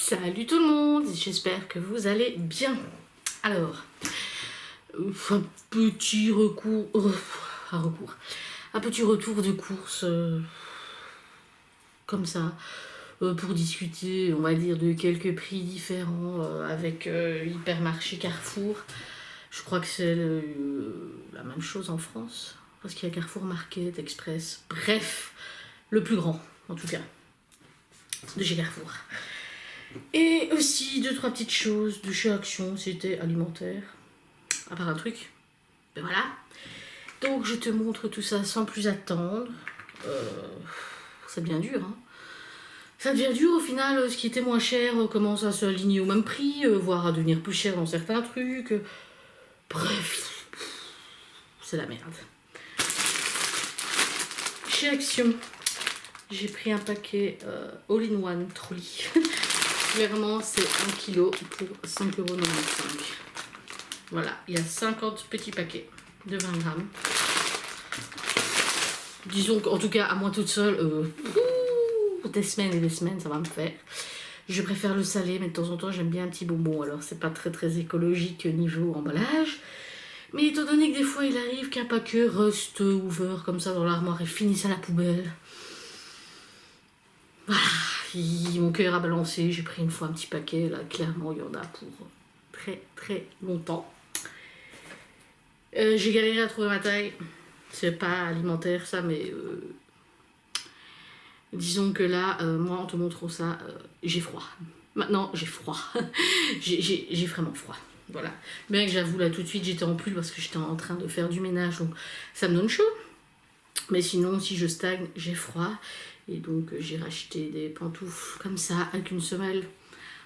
Salut tout le monde, j'espère que vous allez bien. Alors, un petit un petit retour de course comme ça, pour discuter, on va dire, de quelques prix différents avec Hypermarché Carrefour. Je crois que c'est la même chose en France, parce qu'il y a Carrefour Market, Express, bref, le plus grand en tout cas, de chez Carrefour. Et aussi 2-3 petites choses de chez Action, c'était alimentaire, à part un truc, ben voilà. Donc je te montre tout ça sans plus attendre. Ça devient dur, hein. Ça devient dur au final, ce qui était moins cher commence à s'aligner au même prix, voire à devenir plus cher dans certains trucs. Bref, c'est la merde. Chez Action, j'ai pris un paquet all-in-one trolley. Clairement, c'est 1 kg pour 5,95 €. Voilà, il y a 50 petits paquets de 20 grammes. Disons qu'en tout cas, à moi toute seule, des semaines et des semaines, ça va me faire. Je préfère le salé, mais de temps en temps, j'aime bien un petit bonbon. Alors, c'est pas très écologique niveau emballage. Mais étant donné que des fois, il arrive qu'un paquet reste ouvert comme ça dans l'armoire et finisse à la poubelle. Voilà. Mon cœur a balancé, j'ai pris une fois un petit paquet, là clairement il y en a pour très longtemps. J'ai galéré à trouver ma taille, c'est pas alimentaire ça, mais disons que là, moi en te montrant ça, j'ai froid. Maintenant j'ai froid, j'ai vraiment froid, voilà. Bien que j'avoue là tout de suite j'étais en pull parce que j'étais en train de faire du ménage, donc ça me donne chaud. Mais sinon si je stagne, j'ai froid. Et donc j'ai racheté des pantoufles comme ça, avec une semelle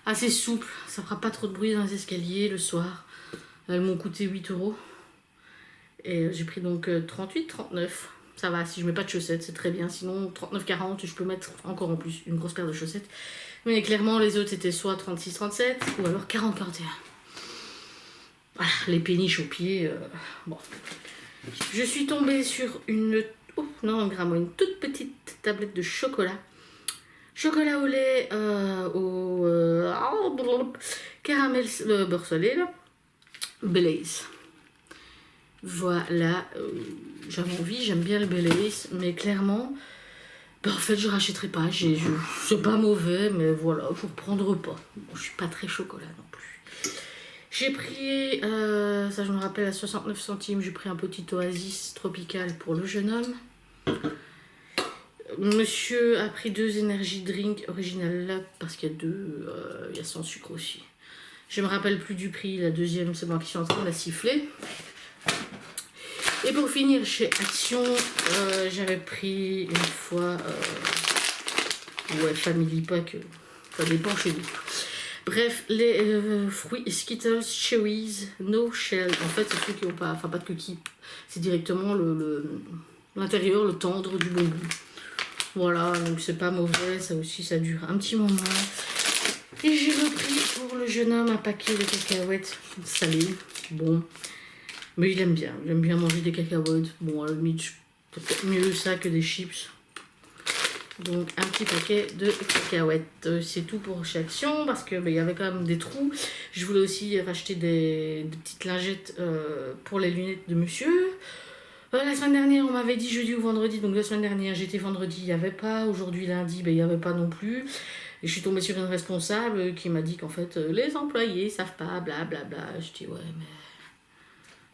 assez souple. Ça fera pas trop de bruit dans les escaliers le soir. Elles m'ont coûté 8 €. Et j'ai pris donc 38,39 €. Ça va, si je mets pas de chaussettes, c'est très bien. Sinon 39,40 €, je peux mettre encore en plus une grosse paire de chaussettes. Mais clairement les autres c'était soit 36,37 € ou alors 40,41 €. Voilà, les péniches au pied. Bon. Je suis tombée sur une toute petite tablette de chocolat. Chocolat au lait, caramel beurre salé, là. Baileys. Voilà, j'avais envie, j'aime bien le Baileys, mais clairement, en fait, je rachèterai pas. C'est pas mauvais, mais voilà, faut prendre pas. Bon, je suis pas très chocolat non plus. J'ai pris, ça je me rappelle, à 69 centimes, j'ai pris un petit oasis tropical pour le jeune homme. Monsieur a pris 2 energy drink original là, parce qu'il y a il y a sans sucre aussi. Je me rappelle plus du prix, la deuxième c'est moi qui suis en train de la siffler. Et pour finir chez Action, j'avais pris une fois, Family Pack, ça dépend chez nous. Bref, les fruits Skittles Cherries No Shell. En fait, c'est ceux qui n'ont pas de coquille. C'est directement l'intérieur, le tendre du bonbon. Voilà, donc c'est pas mauvais. Ça aussi, ça dure un petit moment. Et j'ai repris pour le jeune homme un paquet de cacahuètes salées. Bon, mais il aime bien. Il aime bien manger des cacahuètes. Bon, à la limite, peut-être mieux ça que des chips. Donc un petit paquet de cacahuètes, c'est tout pour chez Action parce que y avait quand même des trous. Je voulais aussi racheter des petites lingettes pour les lunettes de monsieur. La semaine dernière on m'avait dit jeudi ou vendredi, donc la semaine dernière j'étais vendredi, il n'y avait pas. Aujourd'hui lundi, il n'y avait pas non plus. Et je suis tombée sur une responsable qui m'a dit qu'en fait les employés savent pas, blablabla. Je dis ouais mais...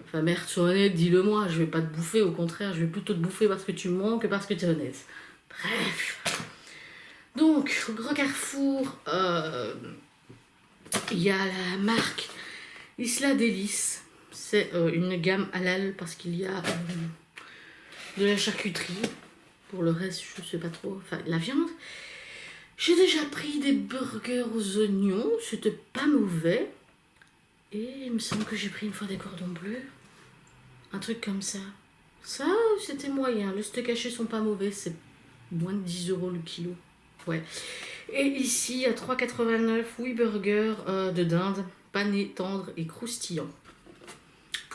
Enfin merde, sois honnête, dis-le moi, je vais pas te bouffer, au contraire, je vais plutôt te bouffer parce que tu me manques que parce que tu es honnête. Bref. Donc, au Grand Carrefour, il y a la marque Isla Délice. C'est une gamme halal parce qu'il y a de la charcuterie. Pour le reste, je sais pas trop. Enfin, de la viande. J'ai déjà pris des burgers aux oignons. C'était pas mauvais. Et il me semble que j'ai pris une fois des cordons bleus. Un truc comme ça. Ça, c'était moyen. Les steaks hachés sont pas mauvais. C'est moins de 10 € le kilo. Ouais. Et ici, à 3,89 €, 8 burgers de dinde, panés, tendres et croustillants.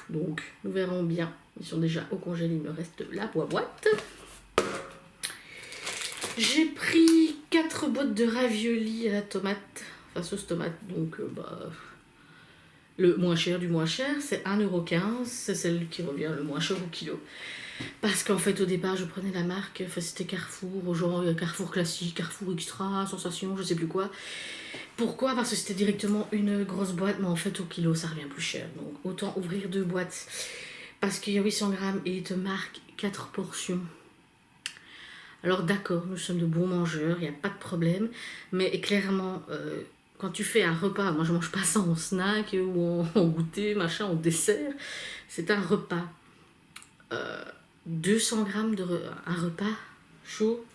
Donc, nous verrons bien. Ils sont déjà au congèle, il me reste la boîte. J'ai pris 4 boîtes de raviolis à la tomate la sauce tomate. Donc, le moins cher du moins cher, c'est 1,15 €. C'est celle qui revient le moins cher au kilo. Parce qu'en fait, au départ, je prenais la marque, enfin, c'était Carrefour, genre Carrefour classique, Carrefour extra, sensation, je sais plus quoi. Pourquoi? Parce que c'était directement une grosse boîte, mais en fait, au kilo, ça revient plus cher. Donc, autant ouvrir 2 boîtes. Parce qu'il y a 800 grammes et il te marque 4 portions. Alors, d'accord, nous sommes de bons mangeurs, il n'y a pas de problème. Mais clairement, quand tu fais un repas, moi, je mange pas ça en snack ou en goûter, machin, en dessert. C'est un repas. 200 grammes un repas chaud,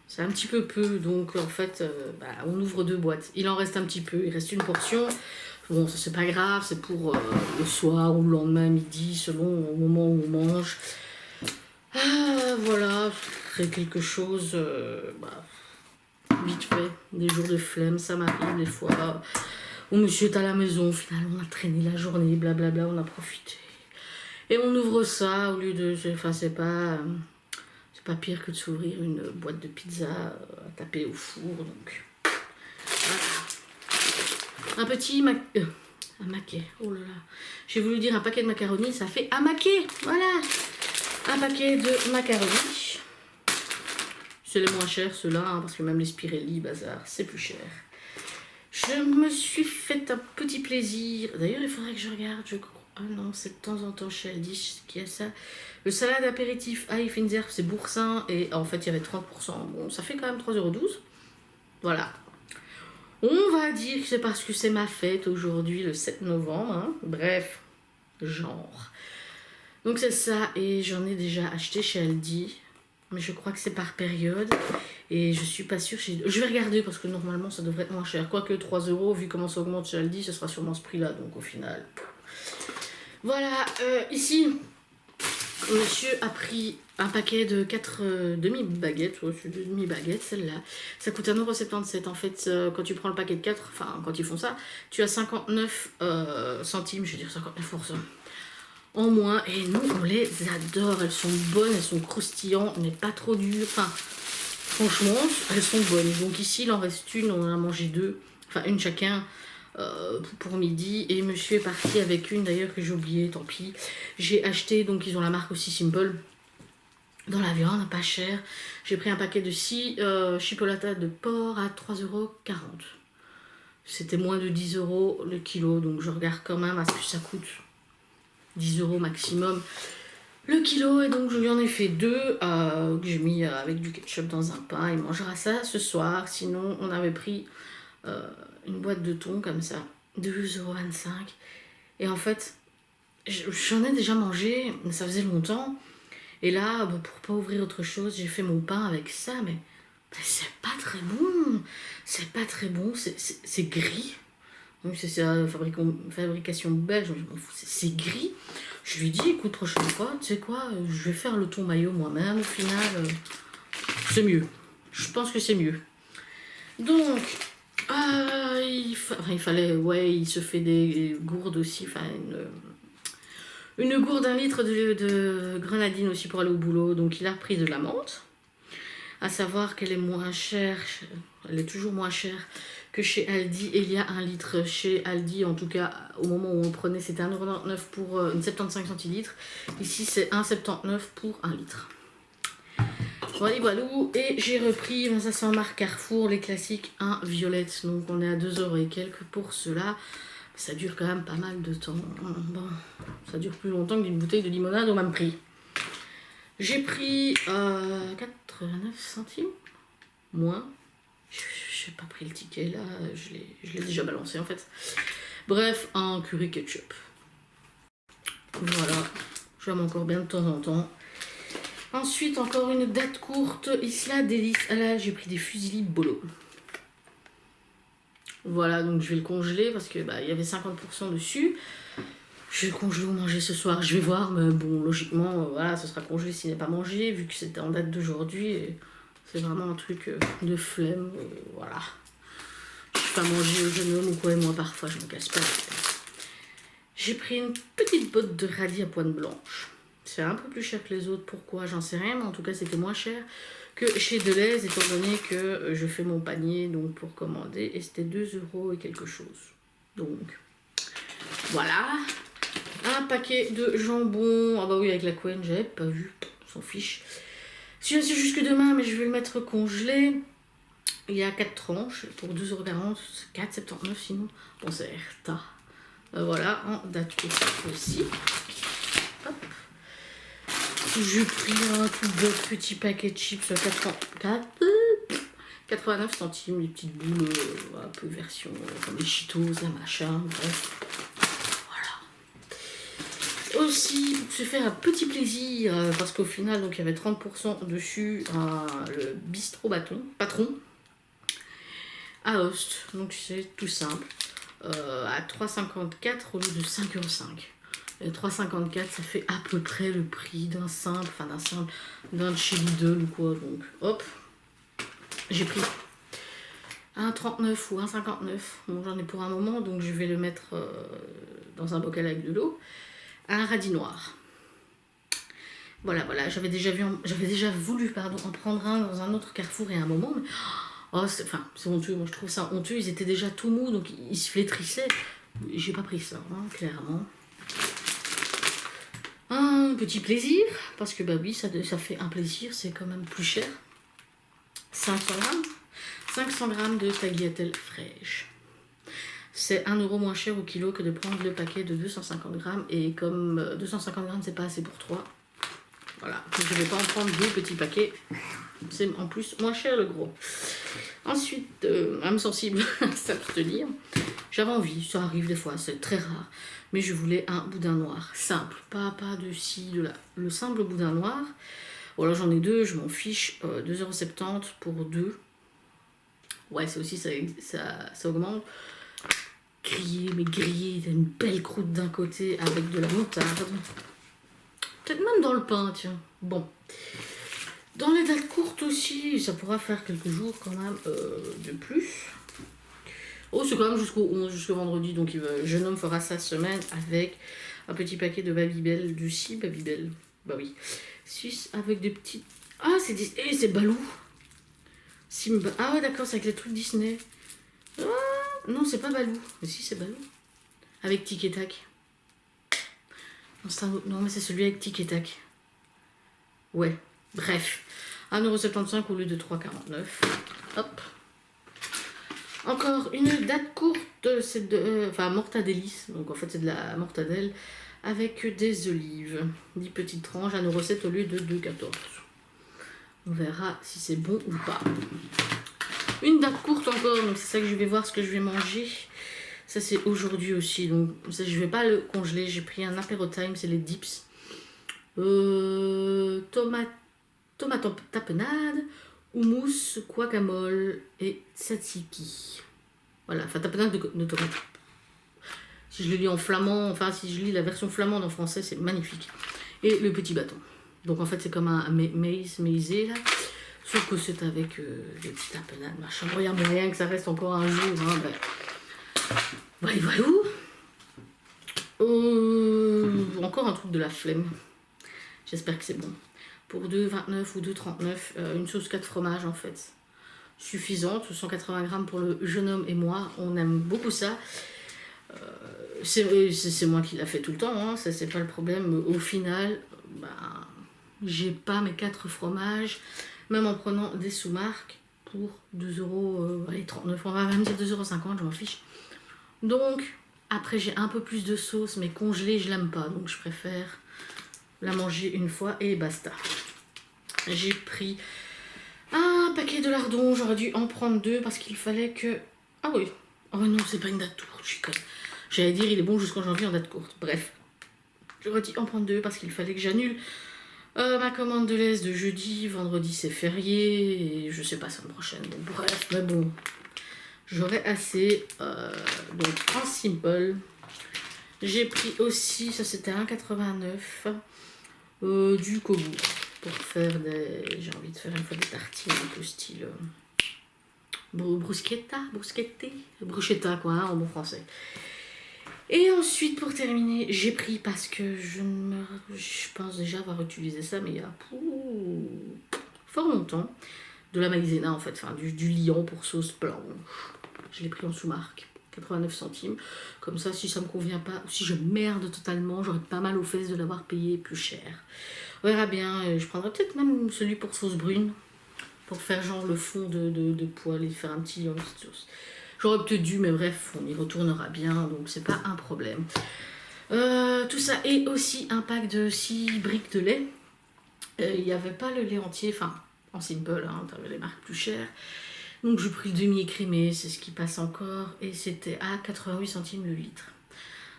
c'est un petit peu peu, donc en fait on ouvre 2 boîtes, il en reste un petit peu, il reste une portion, bon ça c'est pas grave, c'est pour le soir ou le lendemain midi selon au moment où on mange. Voilà, c'est quelque chose vite fait, des jours de flemme, ça m'arrive des fois où monsieur est à la maison, finalement on a traîné la journée, blablabla, on a profité. Et on ouvre ça au lieu de... Enfin, c'est pas pire que de s'ouvrir une boîte de pizza à taper au four. Donc, voilà. Un petit un maquet. Oh là là. J'ai voulu dire un paquet de macaroni, ça fait un maquet. Voilà. Un paquet de macaroni. C'est les moins chers, ceux-là, hein, parce que même les Spirelli, bazar, c'est plus cher. Je me suis fait un petit plaisir. D'ailleurs, il faudrait que je regarde, je crois. Ah non, c'est de temps en temps chez Aldi qui a ça. Le salade apéritif Aïe Finzer, c'est boursin. Et en fait, il y avait 30%. Bon, ça fait quand même 3,12 €. Voilà. On va dire que c'est parce que c'est ma fête aujourd'hui, le 7 novembre. Hein. Bref, genre. Donc c'est ça. Et j'en ai déjà acheté chez Aldi. Mais je crois que c'est par période. Et je suis pas sûre. Je vais regarder parce que normalement, ça devrait être moins cher. Quoique 3 €, vu comment ça augmente chez Aldi, ce sera sûrement ce prix-là. Donc au final... Voilà, ici, monsieur a pris un paquet de 4 demi-baguettes, c'est des demi-baguettes, celle-là. Ça coûte 1,77 €. En fait, quand tu prends le paquet de 4, enfin, quand ils font ça, tu as 59 centimes, je veux dire 59% en moins. Et nous, on les adore, elles sont bonnes, elles sont croustillantes, mais pas trop dures. Enfin, franchement, elles sont bonnes. Donc ici, il en reste une, on en a mangé 2, enfin une chacun. Pour midi, et monsieur est parti avec une d'ailleurs que j'ai oublié, tant pis. J'ai acheté, donc ils ont la marque aussi Simple, dans la viande, pas cher. J'ai pris un paquet de 6 chipolatas de porc à 3,40 €. C'était moins de 10 € le kilo, donc je regarde quand même à ce que ça coûte. 10 € maximum le kilo, et donc je lui en ai fait 2 que j'ai mis avec du ketchup dans un pain. Il mangera ça ce soir. Sinon on avait pris une boîte de thon comme ça, 2,25 €. Et en fait, j'en ai déjà mangé, mais ça faisait longtemps. Et là, pour pas ouvrir autre chose, j'ai fait mon pain avec ça, mais c'est pas très bon. C'est pas très bon, c'est gris. Donc c'est la fabrication belge, je m'en fous, c'est gris. Je lui dis, écoute, prochaine fois, tu sais quoi, je vais faire le thon mayo moi-même. Au final, c'est mieux. Je pense que c'est mieux. Donc... il fallait, ouais, il se fait des gourdes aussi, enfin une gourde d'1 litre de grenadine aussi pour aller au boulot. Donc il a repris de la menthe, à savoir qu'elle est moins chère, elle est toujours moins chère que chez Aldi. Et il y a 1 litre chez Aldi, en tout cas au moment où on prenait, c'était 1,99 € pour une 75 centilitres. Ici c'est 1,79 € pour 1 litre. Voilà, voilà. Et j'ai repris, ça c'est en marque Carrefour, les classiques 1 violette. Donc on est à 2 € et quelques pour cela. Ça dure quand même pas mal de temps. Bon, ça dure plus longtemps qu'une bouteille de limonade au même prix. J'ai pris 89 centimes. Moins. Je n'ai pas pris le ticket là, je l'ai déjà balancé en fait. Bref, un curry ketchup. Voilà, j'aime encore bien de temps en temps. Ensuite, encore une date courte, Isla Délice. Ah là, j'ai pris des fusilli bolo. Voilà, donc je vais le congeler parce que il y avait 50% dessus. Je vais le congeler ou manger ce soir, je vais voir, mais bon, logiquement, voilà, ce sera congelé s'il n'est pas mangé, vu que c'était en date d'aujourd'hui. C'est vraiment un truc de flemme, voilà. Je fais à manger au jeune homme ou quoi, et moi parfois je me casse pas. J'ai pris une petite botte de radis à pointe blanche. C'est un peu plus cher que les autres, pourquoi j'en sais rien, mais en tout cas c'était moins cher que chez Deleuze, étant donné que je fais mon panier donc pour commander, et c'était 2 € et quelque chose. Donc voilà, un paquet de jambon, ah bah oui avec la couenne, j'avais pas vu, on s'en fiche. Celui-là c'est jusque demain, mais je vais le mettre congelé. Il y a 4 tranches pour 2,40 €, 4,79 € sinon. Bon, c'est Erta. Voilà, en date courte aussi. Hop. J'ai pris un tout petit paquet de chips à 89 centimes, les petites boules, un peu version comme les Cheetos, la machin, bref. Voilà. Aussi, se faire un petit plaisir, parce qu'au final, donc il y avait 30% dessus, le bistrot patron. À Host, donc c'est tout simple, à 3,54 € au lieu de 5,05 €. Et 3,54 ça fait à peu près le prix d'un de chez Lidl ou quoi, donc hop, j'ai pris un 39 ou un 59, bon j'en ai pour un moment, donc je vais le mettre dans un bocal avec de l'eau, un radis noir. Voilà, j'avais déjà voulu en prendre un dans un autre Carrefour et à un moment, mais oh, c'est honteux, moi je trouve ça honteux, ils étaient déjà tout mous, donc ils se flétrissaient. J'ai pas pris ça, hein, clairement. Un petit plaisir, parce que bah oui, ça fait un plaisir, c'est quand même plus cher. 500 grammes 500 grammes de tagliatelle fraîche. C'est 1 € moins cher au kilo que de prendre le paquet de 250 grammes, et comme 250 grammes c'est pas assez pour 3, voilà, donc je vais pas en prendre 2 petits paquets. C'est en plus moins cher le gros. Ensuite, âme sensible à s'abstenir. J'avais envie, ça arrive des fois, c'est très rare. Mais je voulais un boudin noir, simple. Pas de ci, de là. Le simple boudin noir. Voilà, j'en ai 2, je m'en fiche. 2,70 € pour 2. Ouais, c'est aussi, ça augmente. Grillé, t'as une belle croûte d'un côté avec de la moutarde. Peut-être même dans le pain, tiens. Bon. Dans les dates courtes aussi, ça pourra faire quelques jours quand même de plus. Oh, c'est quand même jusqu'au vendredi, donc jeune homme fera sa semaine avec un petit paquet de Babybel, Babybel, bah oui, suisse avec des petites... Ah, c'est Balou. Simba. Ah ouais, d'accord, c'est avec les trucs Disney. Ah, non, c'est pas Balou, mais si, c'est Balou. Avec Tic et Tac. Non, mais c'est celui avec Tic et Tac. Ouais, bref. 1,75 € au lieu de 3,49 €. Hop. Encore une date courte, c'est mortadellis. Donc en fait c'est de la mortadelle avec des olives. 10 petites tranches, 1,07 € au lieu de 2,14 €. On verra si c'est bon ou pas. Une date courte encore, donc c'est ça que je vais voir ce que je vais manger. Ça c'est aujourd'hui aussi, donc ça, je vais pas le congeler. J'ai pris un apéro time, c'est les dips. Tomate tapenade, houmous, guacamole et tzatziki. Voilà, enfin tapenade de tomate. Si je le lis en flamand, si je lis la version flamande en français, c'est magnifique. Et le petit bâton. Donc en fait c'est comme un maïsé là, sauf que c'est avec des petites tapenades, machin. Bon, il y a moyen que ça reste encore un jour, hein, voilà. Encore un truc de la flemme. J'espère que c'est bon. Pour 2,29 ou 2,39, une sauce 4 fromages en fait. Suffisante, 180 grammes pour le jeune homme et moi, on aime beaucoup ça. C'est moi qui l'a fait tout le temps, hein, ça c'est pas le problème. Au final, j'ai pas mes 4 fromages, même en prenant des sous-marques pour 2,39 €, on va même dire 2,50 €, je m'en fiche. Donc, après j'ai un peu plus de sauce, mais congelée je l'aime pas, donc je préfère la manger une fois et basta. J'ai pris un paquet de lardons, j'aurais dû en prendre 2 parce qu'il fallait que... Ah oui, oh non, c'est pas une date courte, je suis conne. J'allais dire il est bon jusqu'en janvier en date courte, bref. J'aurais dû en prendre 2 parce qu'il fallait que j'annule ma commande de l'aise de jeudi, vendredi c'est férié, et je sais pas, semaine prochaine, donc bref, mais bon. J'aurai assez, donc en simple. J'ai pris aussi, ça c'était 1,89 €, du kobu pour faire j'ai envie de faire une fois des tartines un peu style bruschetta quoi, hein, en bon français. Et ensuite, pour terminer, j'ai pris parce que je pense déjà avoir utilisé ça, mais il y a fort longtemps, de la maïzena en fait, enfin du lion pour sauce blanche. Je l'ai pris en sous-marque, 89 centimes. Comme ça, si ça me convient pas, ou si je merde totalement, j'aurais pas mal aux fesses de l'avoir payé plus cher. On verra bien, je prendrai peut-être même celui pour sauce brune, pour faire genre le fond de poêle et faire un petit lion, une petite sauce. J'aurais peut-être dû, mais bref, on y retournera bien, donc c'est pas un problème. Tout ça, et aussi un pack de 6 briques de lait. Il n'y avait pas le lait entier, enfin, en simple, hein, t'avais les marques plus chères. Donc j'ai pris le demi-écrémé, c'est ce qui passe encore, et c'était à 88 centimes le litre.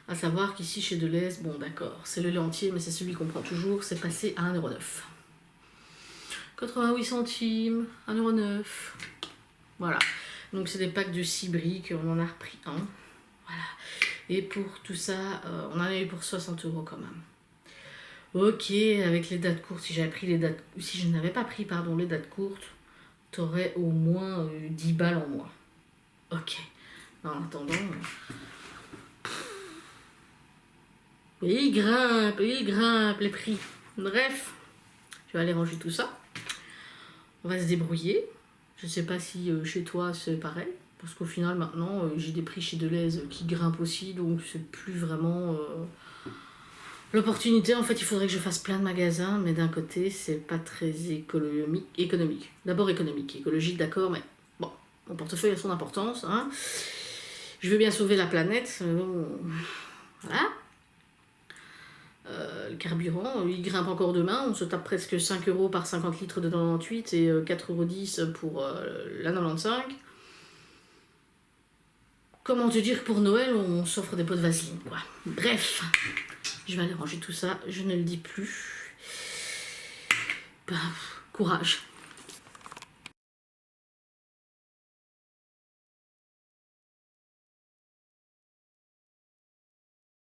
À savoir qu'ici chez Deleuze, bon d'accord, c'est le lait entier, mais c'est celui qu'on prend toujours, c'est passé à 1,9 €. 88 centimes, 1,9 €. Voilà. Donc c'est des packs de 6 briques, on en a repris un. Voilà. Et pour tout ça, on en a eu pour 60 € quand même. Ok, avec les dates courtes, si j'avais pris les dates, si je n'avais pas pris pardon les dates courtes, t'aurais au moins 10 balles en moins. Ok. En attendant, il grimpe les prix. Bref, je vais aller ranger tout ça. On va se débrouiller. Je sais pas si chez toi c'est pareil, parce qu'au final maintenant j'ai des prix chez Deleuze qui grimpent aussi, donc c'est plus vraiment l'opportunité. En fait, il faudrait que je fasse plein de magasins, mais d'un côté c'est pas très économique. D'abord économique, écologique d'accord, mais bon, mon portefeuille a son importance. Hein. Je veux bien sauver la planète, voilà. Le carburant, il grimpe encore demain, on se tape presque 5 € par 50 litres de 98 et 4,10 € pour la 95. Comment te dire que pour Noël, on s'offre des pots de vaseline, quoi. Bref, je vais aller ranger tout ça, je ne le dis plus. Bah, courage.